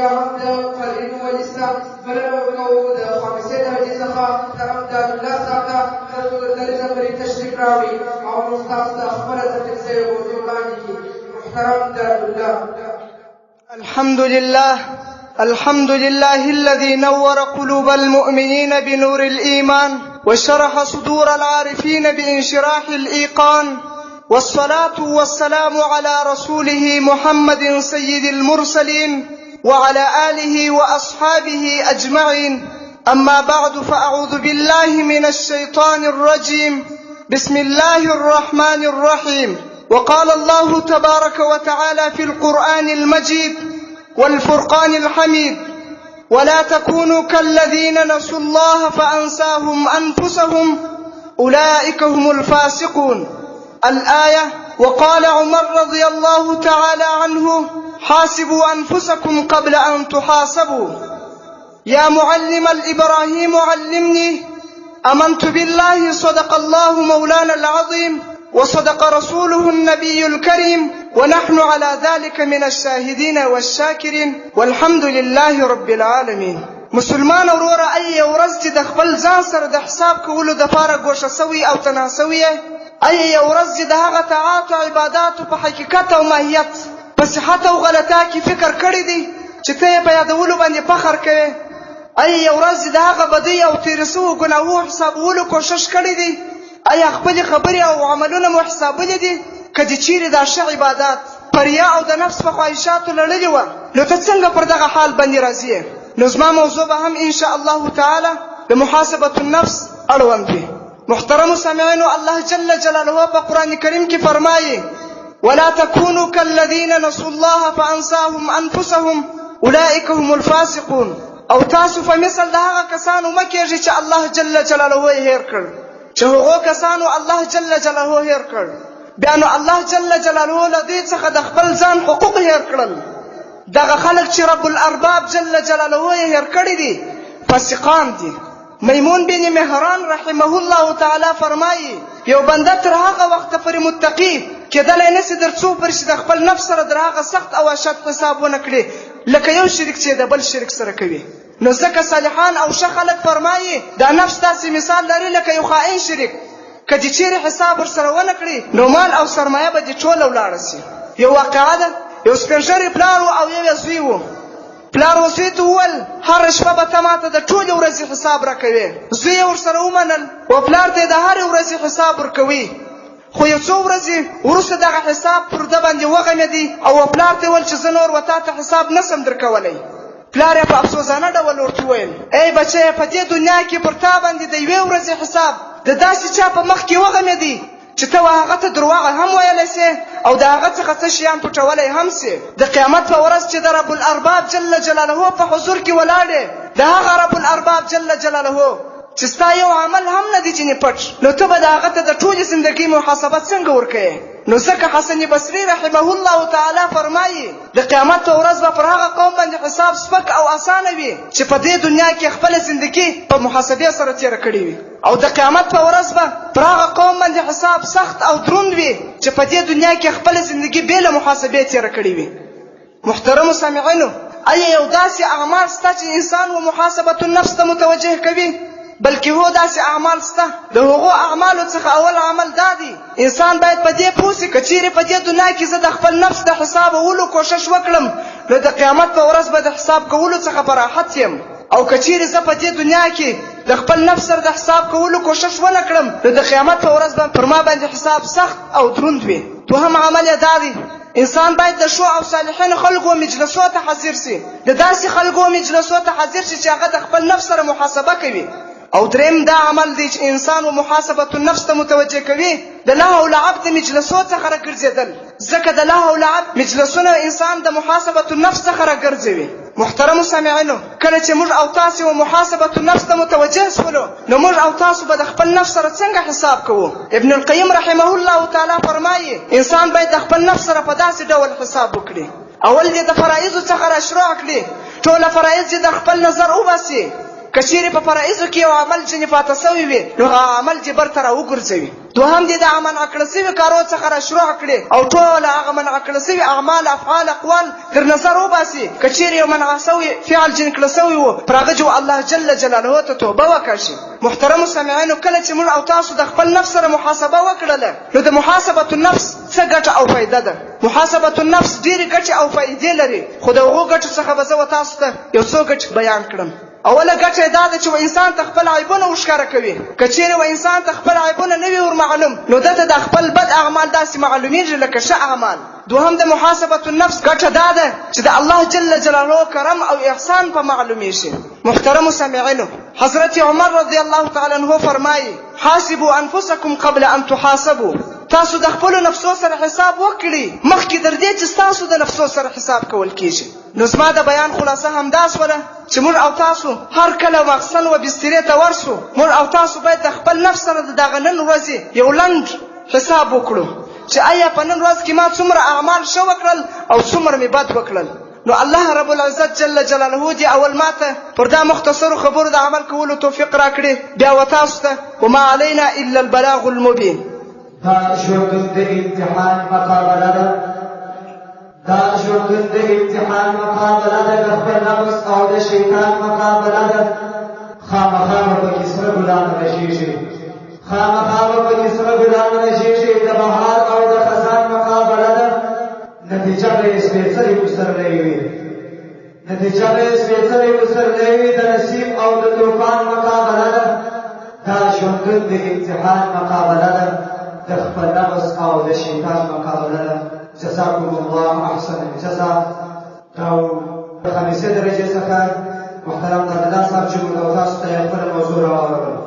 بیا هم د قرین ولسته بلنه ورکوو د خامسې درجې څخه محترم دارالله صاحب ته تاسو د دریځه پرې تشریف راوړي او موږ تاسو ته خپله ذکر شوې موضوع وړاندې کړي. محترم دارالله. الحمد لله الذي نور قلوب المؤمنين بنور الإيمان وشرح صدور العارفين بانشراح الإيقان، والصلاة والسلام على رسوله محمد سيد المرسلين وعلى آله وأصحابه أجمعين. أما بعد، فأعوذ بالله من الشيطان الرجيم. بسم الله الرحمن الرحيم. وقال الله تبارك وتعالى في القرآن المجيد والفرقان الحميد: ولا تكونوا كالذين نسوا الله فأنساهم أنفسهم أولئك هم الفاسقون. الآية. وقال عمر رضي الله تعالى عنه: حاسبوا أنفسكم قبل أن تحاسبوا. يا معلم الإبراهيم علمني. آمنت بالله صدق الله مولانا العظيم وصدق رسوله النبي الكريم ونحن على ذلك من الشاهدين والشاكرين والحمد لله رب العالمين. مسلمان ورور ای ورځ چې د خپل ځان سره د حساب کولو دپاره ګوښه سوي او تنها سوي ای ورځ چې د هغه طاعات او عباداتو په حقیقت او ماهیت په صحت او غلطا کې فکر کړی دی چې ته یې په یادولو باندې فخر کوې. ای ورځ چې د هغه بدۍ او تېره سوو ګناهو حسابولو کوښښ کړی دی. ایا خپلې خبرې او عملونه مو حسابلي دي؟ که دې چیرې دا ښه عبادات په ریا او د نفس په خواهشاتو لړلې وه، نو ته څنګه پر دغه حال باندې راځې؟ نو زما موضوع به هم انشاء الله تعالی د محاسبة النفس اړوند وي. محترمو سامعینو، الله جل جلاله په قرآن کریم کې فرمایي: ولا تكونوا كالذين نسوا الله فانساهم انفسهم اولئك هم الفاسقون. او تاسو په مثل د هغه کسانو مه کېږئ چې الله جل جلاله یې هېر کړ، چې هغو کسانو الله جل جلاله هېر کړ. بیا نو الله جل جلاله له دوی څخه د خپل ځان حقوق هېر کړل. دغه خلک چې رب الارباب جل جلاله یې هېر کړي دي فاسقان دي. میمون بن مهران رحمه الله تعالی فرمایي: یو بنده تر هغه وخته پورې متقي کېدلی نسي تر څو پورې چې د خپل نفس سره در هغه سخت او اشد حساب ونه کړي لکه یو شریک چې د بل شریک سره کوي. نو ځکه صالحان او ښه خلک فرمایي دا نفس داسې مثال لري لکه یو خائن شریک. که دې چیرې حساب ورسره ونه کړي نو مال او سرمایه به دې ټوله ولاړه سي. یو واقعه ده، یو سپین ږیری پلار و او یو یې زوی و. پلار و زوی ته وویل: هره شپه به ته ماته د ټولې ورځې حساب راکوې. زوی یې ورسره ومنل و پلار ته یې د هرې ورځې حساب ورکوي. خو یو څو ورځې وروسته دغه حساب پر ده باندې وغمېدی او پلار ته یې ویل چې زه نور و تا ته حساب نسم درکولی. پلار یې په افسوسانه ډول ورته وویل: ای بچیه، په دې دنیا کې پر تا باندې د یوې ورځې حساب د داسې چا په مخ کې وغمېدی چې ته هغه ته دروغ هم ویلی سې او د هغه څخه څه شیان پټولی هم سې. د قیامت په ورځ چې د رب الارباب جل جلاله په حضور کې ولاړې، د هغه رب الارباب جل جلاله چې ستا یو عمل هم نه دی ځینې پټ، نو ته به د هغه ته د ټولې زندګۍ محاسبه څنګه ورکوې؟ نو ځکه حسن بصري رحمه الله تعالی فرمایي: د قیامت په ورځ به پر هغه قوم باندې حساب سپک او اسانه وي چې په دې دنیا کې خپله زندګي په محاسبې سره تېره کړې وي، او د قیامت په ورځ به پر هغه قوم باندې حساب سخت او دروند وي چې په دې دنیا کې خپله زندګي بې له محاسبې تېره کړې وي. محترمو سامعینو، آیا یو داسې اعمال شته چې انسان و محاسبة النفس ته متوجه کوي؟ بلکې هو داسې اعمال شته. د هغو اعمالو څخه اول عمل دا دی: انسان باید په دې پوه سي که چیرې په دې دنیا کې زه د خپل نفس د حسابولو کوښښ وکړم نو د قیامت په ورځ به د حساب کولو څخه په راحت یم، او که چیرې زه په دې دنیا کې د خپل نفس سره د حساب کولو کوښښ ونه کړم نو د قیامت په ورځ به پر ما باندې حساب سخت او دروند وي. دوهم عمل یې دا دی: انسان باید د ښو او صالحینو خلکو مجلسو ته حاضر سي، د داسې خلکو مجلسو ته حاضر سي چې هغه د خپل نفس سره محاسبه کوي. او دریم دا عمل دی چې انسان و محاسبة النفس ته متوجه کوي د لهو لعب د مجلسو څخه راګرځېدل، ځکه د لهو لعب مجلسونه انسان د محاسبة النفس څخه راګرځوي. محترمو سامعینو، کله چې موږ او تاسې و محاسبة النفس ته متوجه شولو نو موږ او تاسو به د خپل نفس سره څنګه حساب کوو؟ ابن القیم رحمه الله تعالی فرمایي: انسان باید د خپل نفس سره په داسې ډول حساب وکړي. اول دې د فرایضو څخه را شروع کړي، ټوله فرایض دې د خپل نظر وباسي، که چیرې په فرایضو کې یو عمل ځینې پاته سوی وي نو هغه عمل دې برته راوګرځوي. دوهم دې د منع کړه سوي کارو څخه را شروع کړي او ټول هغه منع کړه سوي اعمال افعال اقوال در نظر وباسي. که چیرې یو منع سوی فعل جن کړه سوی و پر هغه جو الله جل جلاله ته توبه وکړي. محترم سامعینو، کله چې موږ او تاسو د خپل نفس سره محاسبه وکړله نو د محاسبه النفس څه ګټه او فایده ده؟ محاسبه النفس ډېرې ګټې او فایدې لري، خو د هغو ګټو څخه به زه و تاسو ته یو څو ګټې بیان کړم. اوله ګټه دا ده چې و انسان ته خپل عیبونه وښکاره کوي. که چیرې و انسان ته خپل عیبونه نه وي ورمعلوم نو ده ته د خپل بد اعمال داسې معلومیږي لکه ښه اعمال. دوهم د محاسبه النفس ګټه دا ده چې د الله جل جلاله کرم او احسان په معلومیږي. محترمو سامعینو، حضرت عمر رضی الله تعالی عنه فرمایي: حاسبوا انفسکم قبل ان تحاسبوا. تاسو د خپل نفسو سره حساب وکړئ مخکې تر دې چې تاسو د نفسو سره حساب کول کیږي. نو زما د بیان خلاصه همدا شوله چې موږ او تاسو هر کله مخزن و بسترې ته ورسو، موږ او تاسو باید د خپل نفس سره د دغه نن ورځې یو لنډ حساب وکړو چې آیا په نن ورځ کې ما څومره اعمال ښه وکړل او څومره مې بد وکړل. نو الله رب العزت جل جلاله دې اول ماته پر دا مختصرو خبرو د عمل کولو توفیق راکړي. بیا و تاسو ته وما علینا الا البلاغ المبین. دا ژوند د امتحان مقابله ده، دا ژوند د امتحان مقابله ده، د خپل نفس او د شیطان مقابله ده. خامخا به پکې سره ګلان راشېږي، خامخا به پکې سره ګلان راشېږي. د بهار او د خزان مقابله ده، نتیجه به یې سپېڅلې پسرلی وي، نتیجه به یې سپېڅلې پسرلی وي. د نصیب او د طوفان مقابله ده، دا ژوند د امتحان مقابله ده، د خپل نفس او د شیطان مقابله ده. جزاکم الله احسن الجزا. او د خمیسې درجې څخه محترم دادلا صاحب چې موږ او تاسو ته یې خپله موضوع راوړله.